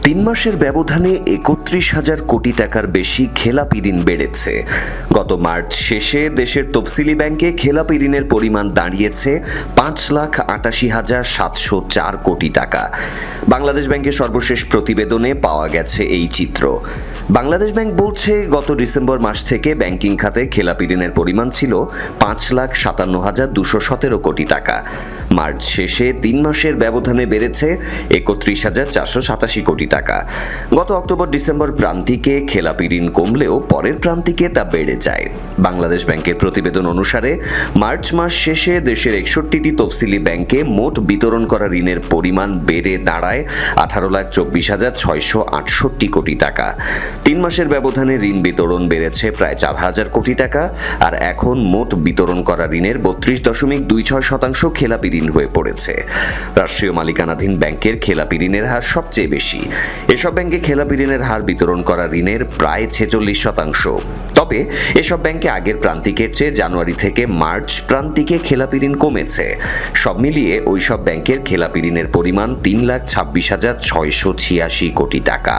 তিন মাসের ব্যবধানে ৩১,০০০ কোটি টাকার বেশি খেলাপি ঋণ বেড়েছে। গত মার্চ শেষে দেশের তফসিলি ব্যাংকে খেলাপি ঋণের পরিমাণ দাঁড়িয়েছে ৫,৮৮,৭০৪ কোটি টাকা। বাংলাদেশ ব্যাংকের সর্বশেষ প্রতিবেদনে পাওয়া গেছে এই চিত্র। বাংলাদেশ ব্যাংক বলছে, গত ডিসেম্বর মাস থেকে ব্যাংকিং খাতে খেলাপি ঋণের পরিমাণ ছিল ৫,৫৭,২১৭ কোটি টাকা। মার্চ শেষে ৩ মাসের ব্যবধানে বেড়েছে ৩১,৪৮৭ কোটি টাকা। গত অক্টোবর ডিসেম্বর প্রান্তিকে খেলাপি ঋণ কমলেও পরের প্রান্তিকে তা বেড়ে যায়। বাংলাদেশ ব্যাংকের প্রতিবেদন অনুসারে মার্চ মাস শেষে দেশের ৬১টি তফসিলি ব্যাংকে মোট বিতরণ করা ঋণের পরিমাণ বেড়ে দাঁড়ায় ১৮,২৪,৬৬৮ কোটি টাকা। ৩ মাসের ব্যবধানে ঋণ বিতরণ বেড়েছে প্রায় ৪,০০০ কোটি টাকা। আর এখন মোট বিতরণ করা ঋণের ৩২.26% খেলাপি ঋণ হয়ে পড়েছে। রাষ্ট্রীয় মালিকানাধীন ব্যাংকের খেলাপি ঋণের হার সবচেয়ে বেশি। এসব ব্যাংকে খেলাপি ঋণের হার বিতরণ করা ঋণের প্রায় ৪৬%। তবে এসব ব্যাংকে আগের প্রান্তিকের চেয়ে জানুয়ারি থেকে মার্চ প্রান্তিকে খেলাপি ঋণ কমেছে। সব মিলিয়ে ওইসব ব্যাংকের খেলাপি ঋণের পরিমাণ ৩,২৬,৬৮৬ কোটি টাকা।